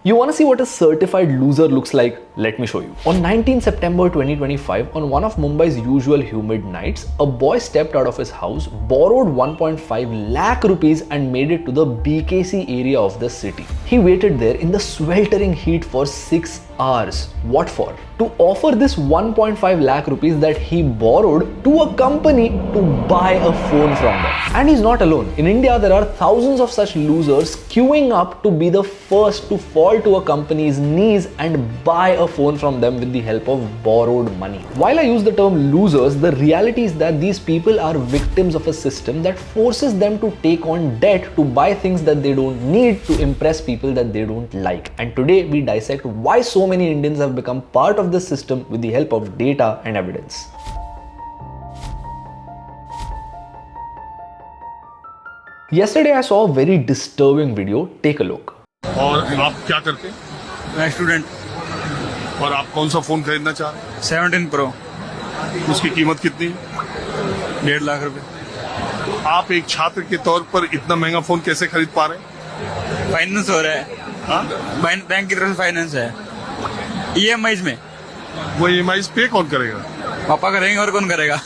You want to see what a certified loser looks like? Let me show you. On 19 September 2025, on one of Mumbai's usual humid nights, a boy stepped out of his house, borrowed 1.5 lakh rupees and made it to the BKC area of the city. He waited there in the sweltering heat for 6 hours. What for? To offer this 1.5 lakh rupees that he borrowed to a company to buy a phone from them. And he's not alone. In India, there are thousands of such losers queuing up to be the first to fall to a company's knees and buy a phone from them with the help of borrowed money. While I use the term losers, the reality is that these people are victims of a system that forces them to take on debt to buy things that they don't need to impress people that they don't like. And today we dissect why so many Indians have become part of this system with the help of data and evidence. Yesterday I saw a very disturbing video. Take a look. और आप क्या करते हैं? मैं student. और आप कौन सा फोन खरीदना चाह रहे हैं? 17 प्रो। उसकी कीमत कितनी है? 1.5 लाख रुपए। आप एक छात्र के तौर पर इतना महंगा फोन कैसे खरीद पा रहे हैं? फाइनेंस हो रहा है। हाँ? बैंक की तरफ से फाइनेंस है। EMIs में। वो EMIs पे कौन करेगा? पापा करेंगे और कौन करेगा?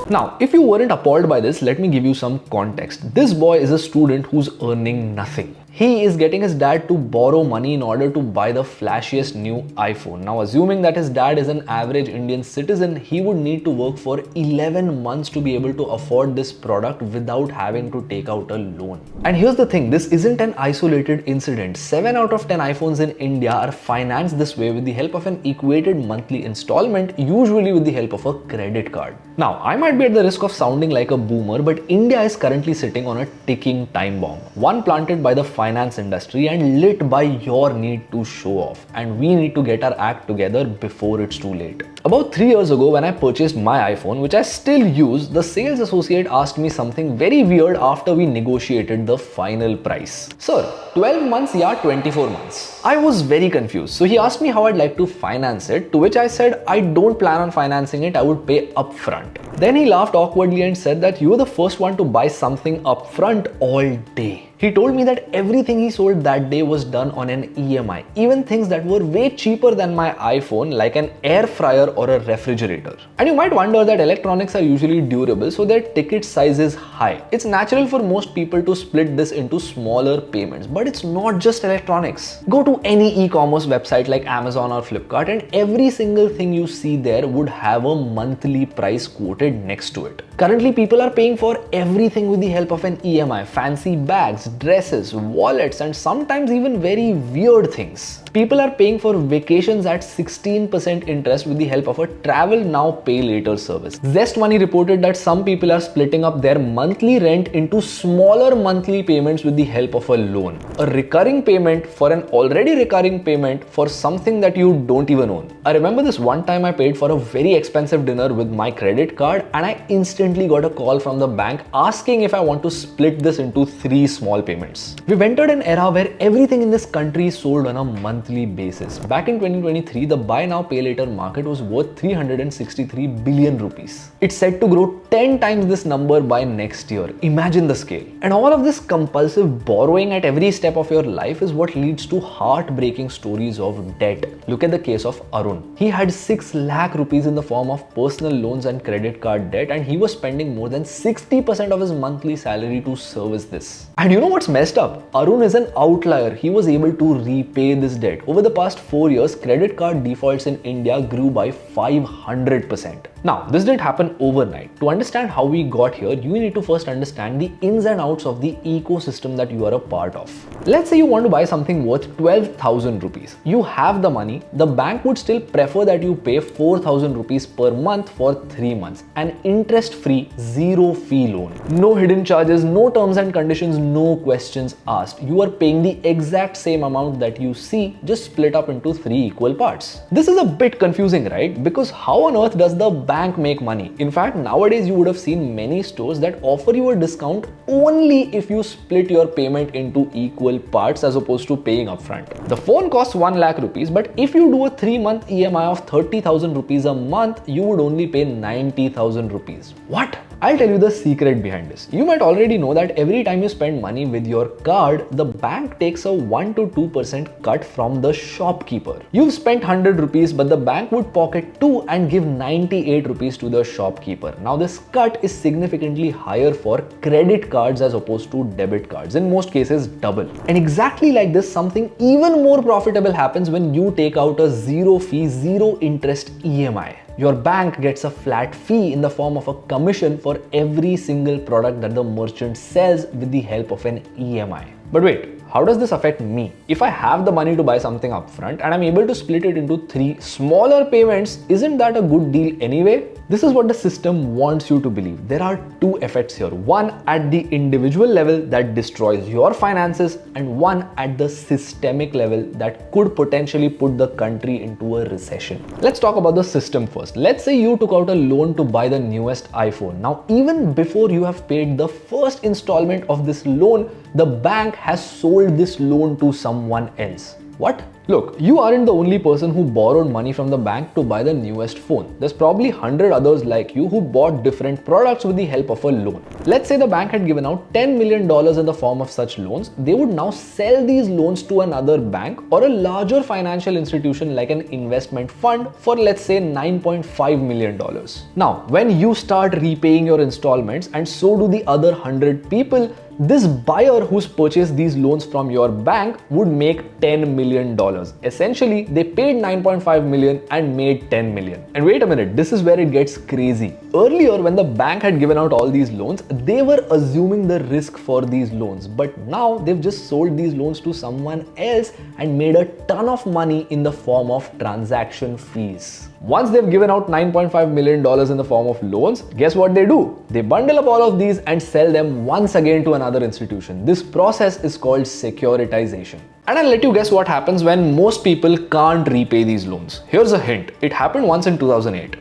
Now, if you weren't appalled by this, let me give you some context. This boy is a student who's earning nothing. He is getting his dad to borrow money in order to buy the flashiest new iPhone. Now, assuming that his dad is an average Indian citizen, he would need to work for 11 months to be able to afford this product without having to take out a loan. And here's the thing, this isn't an isolated incident. 7 out of 10 iPhones in India are financed this way with the help of an equated monthly installment, usually with the help of a credit card. Now, I might be at the risk of sounding like a boomer, but India is currently sitting on a ticking time bomb. One planted by the finance industry and lit by your need to show off. And we need to get our act together before it's too late. About 3 years ago, when I purchased my iPhone, which I still use, the sales associate asked me something very weird after we negotiated the final price. Sir, 12 months or 24 months? I was very confused. So he asked me how I'd like to finance it, to which I said I don't plan on financing it, I would pay upfront. Then he laughed awkwardly and said that you were the first one to buy something upfront all day. He told me that everything he sold that day was done on an EMI, even things that were way cheaper than my iPhone, like an air fryer or a refrigerator. And you might wonder that electronics are usually durable, so their ticket size is high. It's natural for most people to split this into smaller payments, but it's not just electronics. Go to any e-commerce website like Amazon or Flipkart and every single thing you see there would have a monthly price quoted next to it. Currently, people are paying for everything with the help of an EMI, fancy bags, dresses, wallets, and sometimes even very weird things. People are paying for vacations at 16% interest with the help of a travel now pay later service. Zest Money reported that some people are splitting up their monthly rent into smaller monthly payments with the help of a loan. A recurring payment for an already recurring payment for something that you don't even own. I remember this one time I paid for a very expensive dinner with my credit card and I instantly got a call from the bank asking if I want to split this into 3 small payments. We've entered an era where everything in this country is sold on a monthly basis. Back in 2023, the buy now pay later market was worth 363 billion rupees. It's set to grow 10 times this number by next year. Imagine the scale. And all of this compulsive borrowing at every step of your life is what leads to heartbreaking stories of debt. Look at the case of Arun. He had 6 lakh rupees in the form of personal loans and credit card debt, and he was spending more than 60% of his monthly salary to service this. And you know what's messed up? Arun is an outlier. He was able to repay this debt. Over the past 4 years, credit card defaults in India grew by 500%. Now, this didn't happen overnight. To understand how we got here, you need to first understand the ins and outs of the ecosystem that you are a part of. Let's say you want to buy something worth 12,000 rupees. You have the money. The bank would still prefer that you pay 4,000 rupees per month for 3 months. An interest-free, zero-fee loan. No hidden charges, no terms and conditions, no questions asked. You are paying the exact same amount that you see, just split up into 3 equal parts. This is a bit confusing, right? Because how on earth does the bank make money? In fact, nowadays you would have seen many stores that offer you a discount only if you split your payment into equal parts as opposed to paying upfront. The phone costs 1 lakh rupees, but if you do a 3-month EMI of 30,000 rupees a month, you would only pay 90,000 rupees. What? I'll tell you the secret behind this. You might already know that every time you spend money with your card, the bank takes a 1 to 2% cut from the shopkeeper. You've spent 100 rupees, but the bank would pocket 2 and give 98 rupees to the shopkeeper. Now this cut is significantly higher for credit cards as opposed to debit cards. In most cases, double. And exactly like this, something even more profitable happens when you take out a zero fee, zero interest EMI. Your bank gets a flat fee in the form of a commission for every single product that the merchant sells with the help of an EMI. But wait, how does this affect me? If I have the money to buy something upfront and I'm able to split it into 3 smaller payments, isn't that a good deal anyway? This is what the system wants you to believe. There are 2 effects here. One at the individual level that destroys your finances, and one at the systemic level that could potentially put the country into a recession. Let's talk about the system first. Let's say you took out a loan to buy the newest iPhone. Now, even before you have paid the first installment of this loan, the bank has sold this loan to someone else. What? Look, you aren't the only person who borrowed money from the bank to buy the newest phone. There's probably 100 others like you who bought different products with the help of a loan. Let's say the bank had given out $10 million in the form of such loans. They would now sell these loans to another bank or a larger financial institution like an investment fund for, let's say, $9.5 million. Now, when you start repaying your installments and so do the other 100 people, this buyer who's purchased these loans from your bank would make $10 million. Essentially, they paid 9.5 million and made 10 million. And wait a minute, this is where it gets crazy. Earlier, when the bank had given out all these loans, they were assuming the risk for these loans. But now they've just sold these loans to someone else and made a ton of money in the form of transaction fees. Once they've given out $9.5 million in the form of loans, guess what they do? They bundle up all of these and sell them once again to another institution. This process is called securitization. And I'll let you guess what happens when most people can't repay these loans. Here's a hint. It happened once in 2008.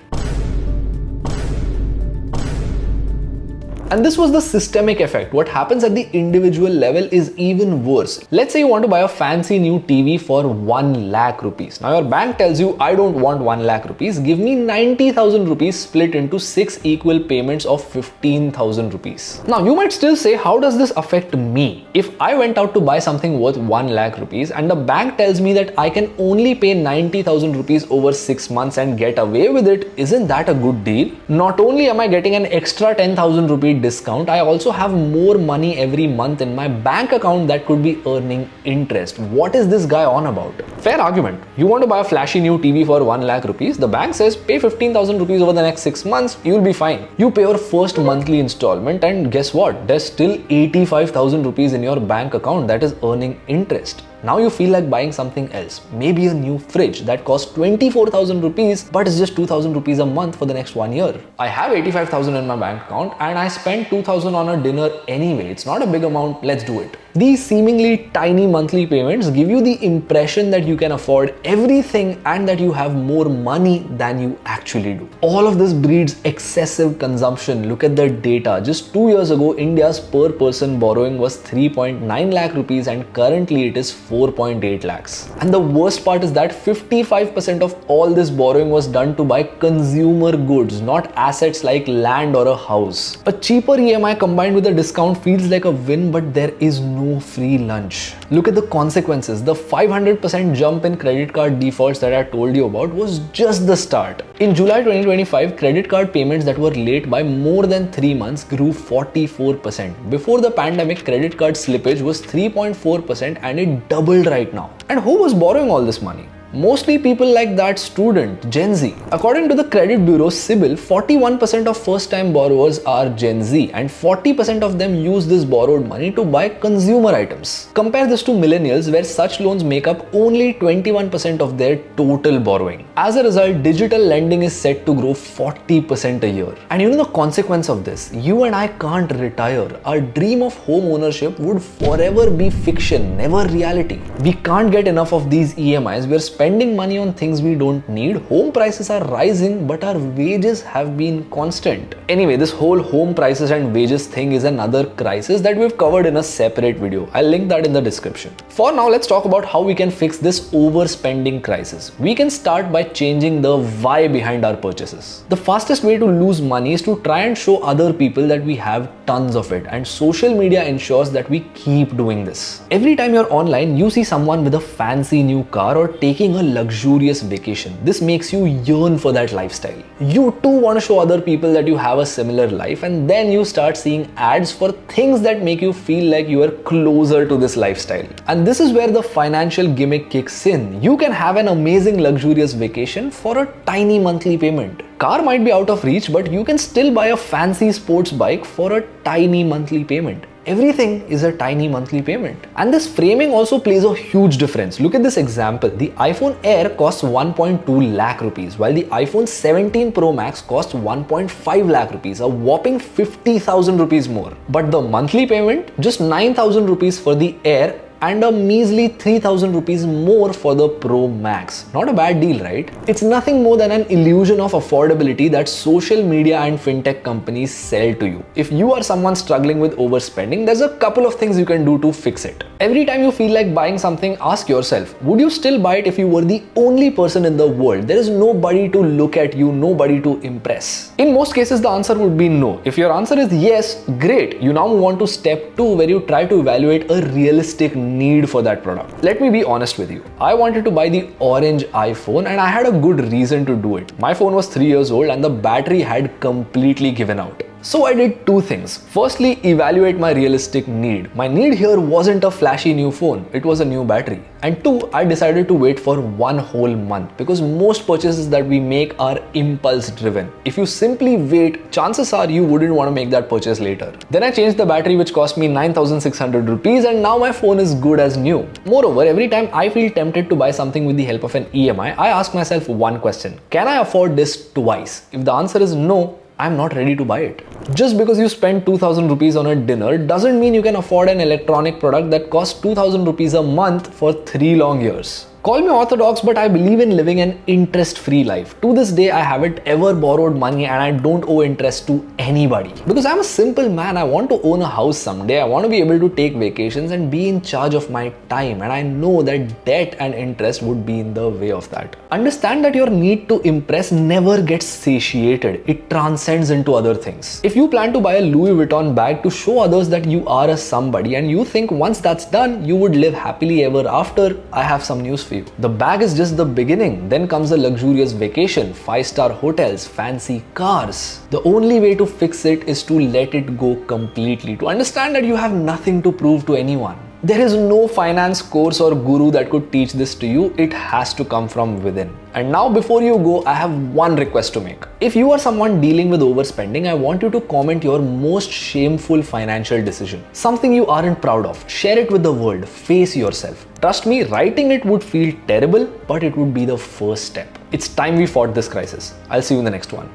And this was the systemic effect. What happens at the individual level is even worse. Let's say you want to buy a fancy new TV for 1 lakh rupees. Now your bank tells you, I don't want 1 lakh rupees. Give me 90,000 rupees split into 6 equal payments of 15,000 rupees. Now you might still say, how does this affect me? If I went out to buy something worth 1 lakh rupees and the bank tells me that I can only pay 90,000 rupees over 6 months and get away with it, isn't that a good deal? Not only am I getting an extra 10,000 rupee discount, I also have more money every month in my bank account that could be earning interest. What is this guy on about? Fair argument. You want to buy a flashy new TV for 1 lakh rupees. The bank says pay 15,000 rupees over the next 6 months. You'll be fine. You pay your first monthly installment and guess what? There's still 85,000 rupees in your bank account that is earning interest. Now you feel like buying something else, maybe a new fridge that costs 24,000 rupees but is just 2,000 rupees a month for the next 1 year. I have 85,000 in my bank account and I spent 2,000 on a dinner anyway. It's not a big amount, let's do it. These seemingly tiny monthly payments give you the impression that you can afford everything and that you have more money than you actually do. All of this breeds excessive consumption. Look at the data. Just 2 years ago, India's per person borrowing was 3.9 lakh rupees and currently it is 4.8 lakhs. And the worst part is that 55% of all this borrowing was done to buy consumer goods, not assets like land or a house. A cheaper EMI combined with a discount feels like a win, but there is no free lunch. Look at the consequences. The 500% jump in credit card defaults that I told you about was just the start. In July 2025, credit card payments that were late by more than 3 months grew 44%. Before the pandemic, credit card slippage was 3.4% and it doubled right now. And who was borrowing all this money? Mostly people like that student, Gen Z. According to the credit bureau CIBIL, 41% of first-time borrowers are Gen Z and 40% of them use this borrowed money to buy consumer items. Compare this to millennials where such loans make up only 21% of their total borrowing. As a result, digital lending is set to grow 40% a year. And you know the consequence of this? You and I can't retire. Our dream of home ownership would forever be fiction, never reality. We can't get enough of these EMIs. We're spending spending money on things we don't need. Home prices are rising, but our wages have been constant. Anyway, this whole home prices and wages thing is another crisis that we've covered in a separate video. I'll link that in the description. For now, let's talk about how we can fix this overspending crisis. We can start by changing the why behind our purchases. The fastest way to lose money is to try and show other people that we have tons of it, and social media ensures that we keep doing this. Every time you're online, you see someone with a fancy new car or taking a luxurious vacation. This makes you yearn for that lifestyle. You too want to show other people that you have a similar life, and then you start seeing ads for things that make you feel like you are closer to this lifestyle. And this is where the financial gimmick kicks in. You can have an amazing luxurious vacation for a tiny monthly payment. Car might be out of reach, but you can still buy a fancy sports bike for a tiny monthly payment. Everything is a tiny monthly payment. And this framing also plays a huge difference. Look at this example. The iPhone Air costs 1.2 lakh rupees, while the iPhone 17 Pro Max costs 1.5 lakh rupees, a whopping 50,000 rupees more. But the monthly payment, just 9,000 rupees for the Air and a measly 3,000 rupees more for the Pro Max. Not a bad deal, right? It's nothing more than an illusion of affordability that social media and fintech companies sell to you. If you are someone struggling with overspending, there's a couple of things you can do to fix it. Every time you feel like buying something, ask yourself, would you still buy it if you were the only person in the world? There is nobody to look at you, nobody to impress. In most cases, the answer would be no. If your answer is yes, great. You now move on to step 2, where you try to evaluate a realistic need for that product. Let me be honest with you. I wanted to buy the orange iPhone and I had a good reason to do it. My phone was 3 years old and the battery had completely given out. So I did two things. Firstly, evaluate my realistic need. My need here wasn't a flashy new phone, it was a new battery. And two, I decided to wait for 1 whole month, because most purchases that we make are impulse driven. If you simply wait, chances are you wouldn't want to make that purchase later. Then I changed the battery, which cost me 9,600 rupees, and now my phone is good as new. Moreover, every time I feel tempted to buy something with the help of an EMI, I ask myself one question: can I afford this twice? If the answer is no, I'm not ready to buy it. Just because you spend 2,000 rupees on a dinner doesn't mean you can afford an electronic product that costs 2,000 rupees a month for 3 long years. Call me orthodox, but I believe in living an interest-free life. To this day, I haven't ever borrowed money and I don't owe interest to anybody. Because I'm a simple man, I want to own a house someday. I want to be able to take vacations and be in charge of my time. And I know that debt and interest would be in the way of that. Understand that your need to impress never gets satiated. It transcends into other things. If you plan to buy a Louis Vuitton bag to show others that you are a somebody and you think once that's done, you would live happily ever after, I have some news for you. The bag is just the beginning. Then comes a luxurious vacation, 5-star hotels, fancy cars. The only way to fix it is to let it go completely, to understand that you have nothing to prove to anyone. There is no finance course or guru that could teach this to you. It has to come from within. And now before you go, I have one request to make. If you are someone dealing with overspending, I want you to comment your most shameful financial decision. Something you aren't proud of. Share it with the world. Face yourself. Trust me, writing it would feel terrible, but it would be the first step. It's time we fought this crisis. I'll see you in the next one.